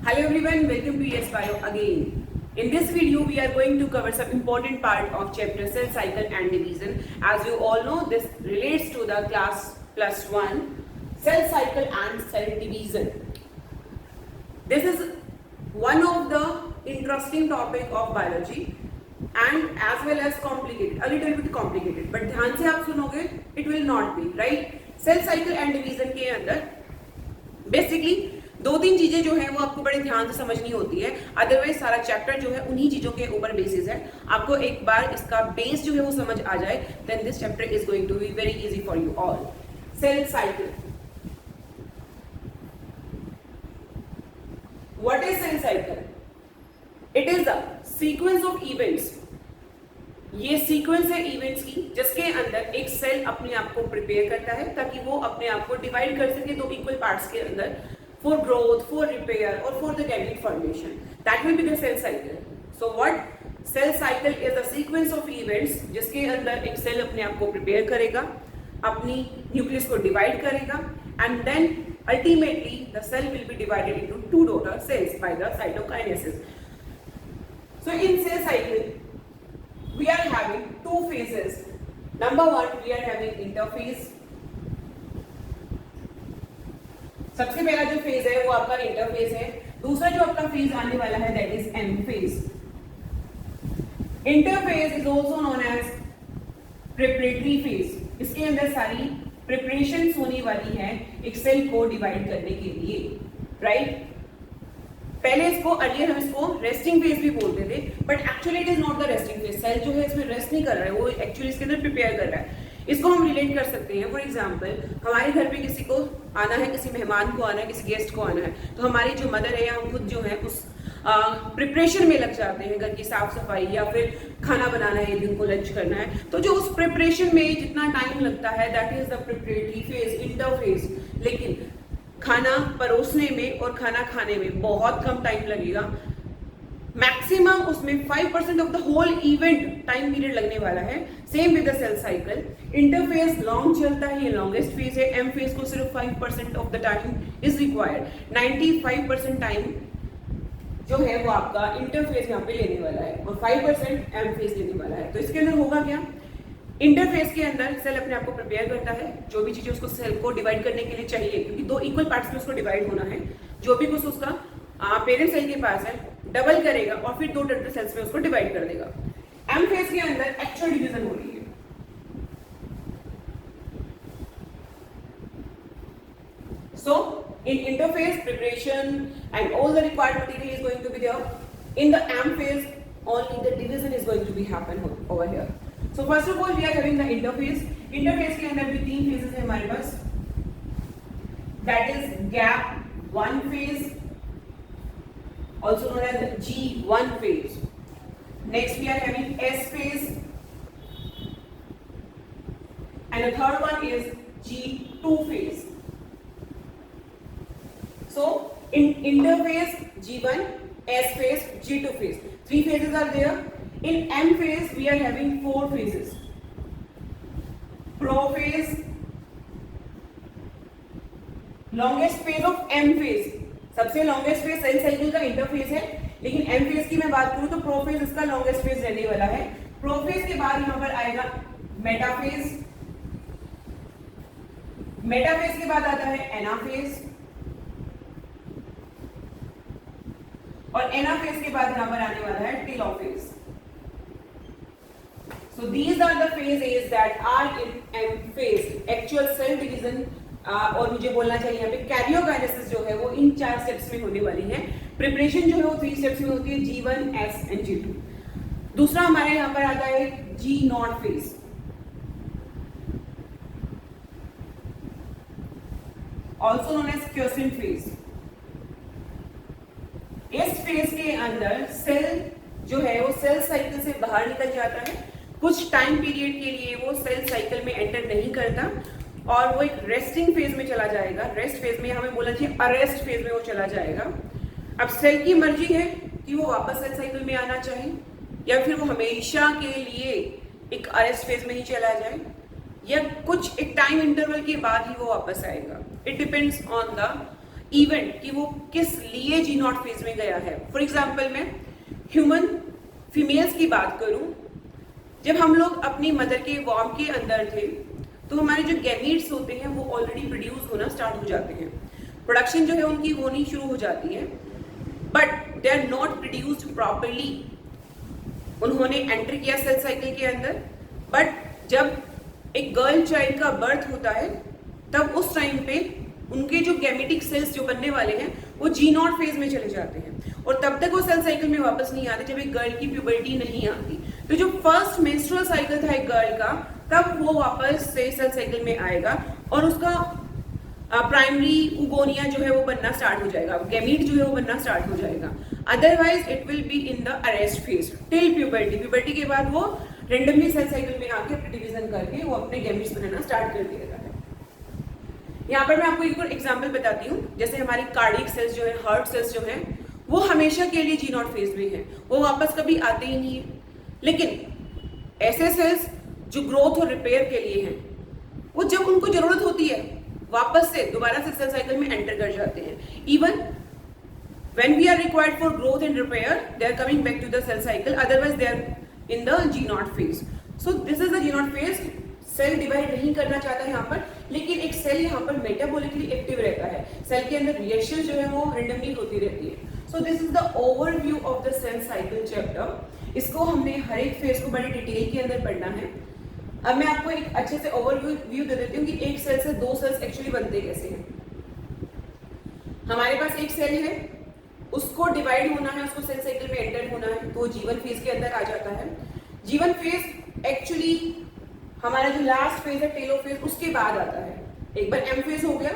Hello everyone, welcome to ES Bio again. In this video, we are going to cover some important part of chapter cell cycle and division. As you all know, this relates to the class plus 1 cell cycle and cell division. This is one of the interesting topic of biology and as well as complicated, a little bit complicated. But ध्यान से आप सुनोगे, it will not be right. Cell cycle and division के अंदर basically दो तीन चीजें जो है वो आपको बड़े ध्यान से समझनी होती है, अदरवाइज सारा चैप्टर जो है उन्हीं चीजों के ऊपर बेसिस है. आपको एक बार इसका बेस जो है वो समझ आ जाए, then this chapter is going to be very easy for you all. Cell cycle. What is cell cycle? It is a sequence of events. ये सीक्वेंस है इवेंट्स की जिसके अंदर एक सेल अपने आप को प्रिपेयर करता है ताकि वो अपने आप को डिवाइड कर सके दो इक्वल पार्ट्स के अंदर, for growth, for repair or for the gamet formation. That will be the cell cycle. So what cell cycle is a sequence of events जिसके अंदर एक सेल अपने आप को प्रिपेयर करेगा, अपनी न्यूक्लियस को डिवाइड करेगा and then ultimately the cell will be divided into two daughter cells by the cytokinesis. So in cell cycle we are having two phases. Number one, we are having interphase. सबसे पहला जो phase है वो आपका interphase है. दूसरा जो आपका फेज आने वाला है that is M phase. Interphase is also known as preparatory phase. इसके अंदर सारी प्रिपरेशंस होने वाली है एक सेल को डिवाइड करने के लिए, राइट. पहले इसको अर्लियर हम इसको रेस्टिंग फेज भी बोलते थे, but actually it is not the resting phase. Cell जो है इसमें रेस्ट नहीं कर रहा है, वो एक्चुअली इसके अंदर प्रिपेयर कर रहा है. इसको हम रिलेट कर सकते हैं. फॉर एग्जाम्पल, हमारे घर पे किसी को आना है, किसी मेहमान को आना है, किसी गेस्ट को आना है, तो हमारी जो मदर है या हम खुद जो है उस प्रिपरेशन में लग जाते हैं. घर की साफ सफाई या फिर खाना बनाना है, दिन को लंच करना है, तो जो उस प्रिपरेशन में जितना टाइम लगता है that is the preparatory phase, interphase. लेकिन खाना परोसने में और खाना खाने में बहुत कम टाइम लगेगा. मैक्सिमम उसमें 5% of the whole event time period लगने वाला है. Same with the cell cycle. Interphase long चलता है, ये लॉन्गेस्ट फेज है. एम फेज को सिर्फ 5% of the time is required. 95% time जो है वो आपका इंटरफेज यहाँ पे लेने वाला है और 5% एम फेज लेने वाला है. तो इसके अंदर होगा क्या? इंटरफेस के अंदर सेल अपने आप को प्रिपेयर करता है, जो भी चीजें उसको सेल को डिवाइड करने के लिए चाहिए, क्योंकि दो इक्वल पार्ट्स में उसको डिवाइड होना है. जो भी कुछ उसका पेरेंट सेल के पास है डबल करेगा और फिर दो डॉटर सेल्स में उसको डिवाइड कर देगा. एम फेज के अंदर एक्चुअल डिवीजन हो रही है. So in interphase preparation and all the required material is going to be there. In the M phase only the division is going to be happen over here. So first of all we are having the interphase. Interphase के अंदर भी तीन phases है हमारे पास. That is gap 1 phase, also known as G1 phase. Next we are having S phase and the third one is G2 phase. So in interphase G1, S phase, G2 phase. Three phases are there. In M phase we are having four phases. Prophase, longest phase of M phase. सबसे longest phase cell cycle का interphase है, लेकिन M phase की मैं बात करूं तो prophase इसका लॉन्गेस्ट फेज रहने वाला है. प्रोफेज के बाद यहां पर आएगा मेटाफेज. मेटाफेज के बाद आता है एनाफेज और एनाफेज के बाद यहां पर आने वाला है telophase. So these are the phases that are in M phase. Actual cell division और मुझे बोलना चाहिए यहाँ पे कैरियोकाइनेसिस जो है वो इन 4 स्टेप्स में होने वाली है. प्रिपरेशन जो है वो 3 स्टेप्स में होती है, G1, S एंड G2. दूसरा हमारे यहाँ पर आता है G0 phase. Also known as quiescent phase. इस फेज के अंदर सेल जो है वो सेल साइकिल से बाहर निकल जाता है. कुछ टाइम पीरियड के लिए वो सेल साइकिल में एंटर नहीं करता और वो एक रेस्टिंग फेज में चला जाएगा. रेस्ट फेज में हमें बोलना चाहिए अरेस्ट फेज में वो चला जाएगा. अब सेल की मर्जी है कि वो वापस सेल साइकिल में आना चाहे या फिर वो हमेशा के लिए एक अरेस्ट फेज में ही चला जाए या कुछ एक टाइम इंटरवल के बाद ही वो वापस आएगा. It depends on the event कि वो किस लिए जी नॉट फेज में गया है। फॉर एग्जाम्पल मैं ह्यूमन फीमेल्स की बात करूं, जब हम लोग अपनी मदर के वॉर्म के अंदर थे तो हमारे जो गैमीट्स होते हैं वो ऑलरेडी प्रोड्यूस होना स्टार्ट हो जाते हैं, प्रोडक्शन जो है उनकी होनी शुरू हो जाती है, but they are not produced properly. उन्होंने एंटर किया सेल साइकिल के अंदर, बट जब एक गर्ल चाइल्ड का बर्थ होता है तब उस टाइम पे उनके जो गैमेटिक सेल्स जो बनने वाले हैं वो जी नॉट फेज में चले जाते हैं और तब तक वो सेल साइकिल में वापस नहीं आते जब एक गर्ल की प्यूबर्टी नहीं आती। तो जो फर्स्ट मेंस्ट्रुअल साइकिल था एक गर्ल का, तब वो वापस से सेल साइकिल में आएगा और उसका प्राइमरी उगोनिया जो है वो बनना स्टार्ट हो जाएगा, गैमीट जो है वो बनना स्टार्ट हो जाएगा। Otherwise it will be in the arrest phase till puberty. Puberty के बाद वो रेंडमली सेल साइकिल में आके अपने डिवीजन करके वो अपने गैमीट्स बनाना स्टार्ट कर देगा। यहाँ पर मैं आपको एक और एग्जांपल बताती हूँ, जैसे हमारी कार्डियक सेल्स जो है, हार्ट सेल्स जो है, वो हमेशा के लिए जी नॉट फेज में है, वो वापस कभी आते ही नहीं है। लेकिन ऐसे सेल्स जो ग्रोथ और रिपेयर के लिए हैं, वो जब उनको जरूरत होती है वापस से दोबारा से सेल साइकिल में एंटर कर जाते हैं। Even when we are required for growth and repair, they are coming back to the cell cycle, otherwise they are in the G naught phase. So this is the G naught phase. Cell divide नहीं करना चाहता है यहाँ पर, लेकिन एक cell यहाँ पर मेटाबॉलिकली एक्टिव रहता है, सेल के अंदर रिएक्शन जो है वो रेंडमली होती रहती है। So this is the overview of the cell cycle chapter. इसको हमने हर एक फेज को बड़ी डिटेल के अंदर पढ़ना है। अब मैं आपको एक अच्छे से ओवरव्यू दे देती हूँ कि एक सेल से दो सेल्स एक्चुअली बनते कैसे हैं। हमारे पास एक सेल है, उसको डिवाइड होना है, उसको सेल साइकिल में एंटर होना है, तो वो जीवन फेज के अंदर आ जाता है। जीवन फेज एक्चुअली हमारा जो लास्ट फेज है टेलोफेज, उसके बाद आता है। एक बार एम फेज हो गया,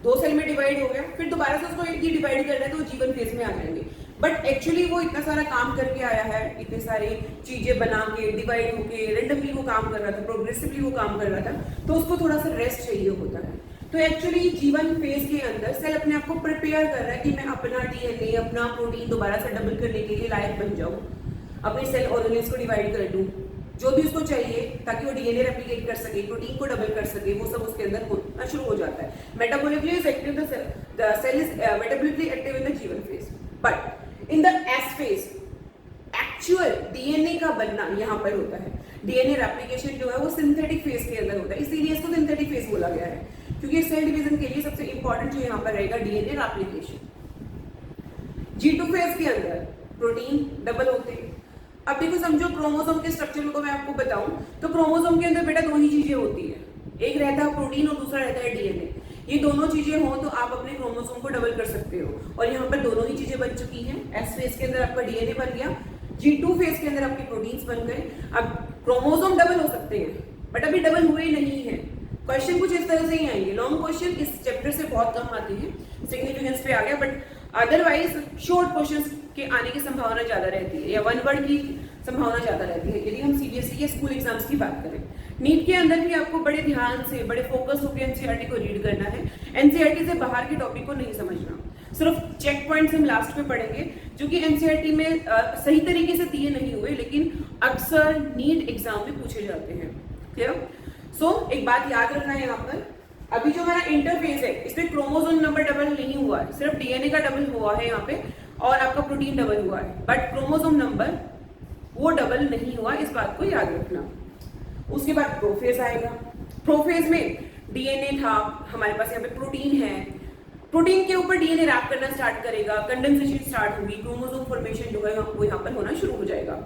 दो सेल में डिवाइड हो गया, फिर दोबारा से उसको एक ही डिवाइड करना है तो जीवन फेज में आ जाएंगे। बट एक्चुअली वो इतना सारा काम करके आया है, इतने सारी चीजें बना के डिवाइड होके रेंडमली वो काम कर रहा था, प्रोग्रेसिवली वो काम कर रहा था, तो उसको थोड़ा सा रेस्ट चाहिए होता है। तो एक्चुअली जीवन फेज के अंदर सेल अपने आप को प्रिपेयर कर रहा है कि मैं अपना डीएनए, अपना प्रोटीन दोबारा से डबल करने के लिए लायक बन जाऊं, अपने सेल ऑर्गेनेल्स को डिवाइड कर दूं, जो भी उसको चाहिए ताकि वो डीएनए रेप्लिकेट कर सके, प्रोटीन को डबल कर सके, वो सब उसके अंदर होना शुरू हो जाता है। Metabolically is active, the cell is metabolically active in the G one phase. But in the S phase actual DNA का बनना यहाँ पर होता है। डीएनए रेप्लिकेशन जो है वो सिंथेटिक फेज के अंदर होता है, इसीलिए इसको सिंथेटिक फेज बोला गया है, क्योंकि सेल डिवीजन के लिए सबसे इंपॉर्टेंट जो यहाँ पर रहेगा डीएनए रेप्लिकेशन। G2 फेज के अंदर प्रोटीन डबल होते हैं। अब देखो, समझो क्रोमोसोम के स्ट्रक्चर को मैं आपको बताऊं तो क्रोमोसोम के अंदर बेटा दो ही चीजें होती है, एक रहता है प्रोटीन और दूसरा रहता है डीएनए। ये दोनों चीजें हो तो आप अपने क्रोमोसोम को डबल कर सकते हो, और यहाँ पर दोनों ही चीजें बन चुकी हैं। एस फेज के अंदर आपका डीएनए बन गया, G2 फेज के अंदर आपके प्रोटीन्स बन गए। अब क्रोमोसोम डबल हो सकते हैं बट अभी डबल हुए नहीं है। क्वेश्चन कुछ इस तरह से ही आएंगे, लॉन्ग क्वेश्चन इस चैप्टर से बहुत कम आते हैं, सिग्निफिकेंस पे आ गया, बट अदरवाइज शॉर्ट क्वेश्चंस के आने की संभावना ज्यादा रहती है, या वन वर्ड की संभावना ज्यादा रहती है यदि हम सीबीएसई या स्कूल एग्जाम्स की बात करें। नीट के अंदर भी आपको बड़े ध्यान से, बड़े फोकस होकर एनसीईआरटी को रीड करना है। एनसीईआरटी से बाहर के टॉपिक को नहीं समझना, सिर्फ चेक पॉइंट्स हम लास्ट में पढ़ेंगे जो कि एनसीईआरटी में सही तरीके से दिए नहीं हुए, लेकिन अक्सर नीट एग्जाम में पूछे जाते हैं। क्लियर? सो एक बात याद रखना है यहाँ पर, अभी जो हमारा इंटरफेस है इसमें क्रोमोसोम नंबर डबल नहीं हुआ है, सिर्फ डीएनए का डबल हुआ है यहाँ पे, और आपका प्रोटीन डबल हुआ है, बट क्रोमोसोम नंबर वो डबल नहीं हुआ, इस बात को याद रखना। उसके बाद प्रोफेज आएगा। प्रोफेज में डीएनए था, हमारे पास यहाँ पे प्रोटीन है, प्रोटीन के ऊपर डीएनए रैप करना स्टार्ट करेगा, कंडेंसेशन स्टार्ट होगी, क्रोमोसोम फॉर्मेशन जो है वो यहाँ पर होना शुरू हो जाएगा।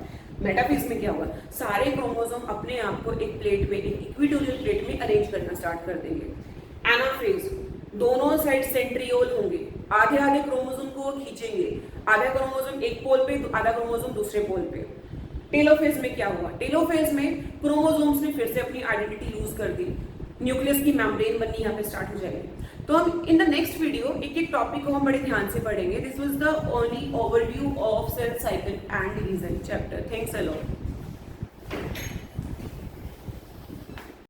मेटाफेज में क्या हुआ, सारे क्रोमोसोम अपने आप को एक प्लेट में, एक इक्विटोरियल प्लेट में अरेंज करना स्टार्ट कर देंगे। एनाफेज, दोनों साइड सेंट्रियोल होंगे, आधे आधे क्रोमोसोम को खींचेंगे, आधा क्रोमोसोम एक पोल पे, आधा क्रोमोसोम दूसरे पोल पे। टेलोफेज में क्या हुआ, टेलोफेज में क्रोमोसोम्स ने फिर से अपनी आइडेंटिटी लूज कर दी, न्यूक्लियस की मेम्ब्रेन बननी यहाँ पे स्टार्ट हो जाएगी। तो हम इन द नेक्स्ट वीडियो एक एक टॉपिक को हम बड़े ध्यान से पढ़ेंगे। This was the only overview of cell cycle and division chapter. Thanks a lot.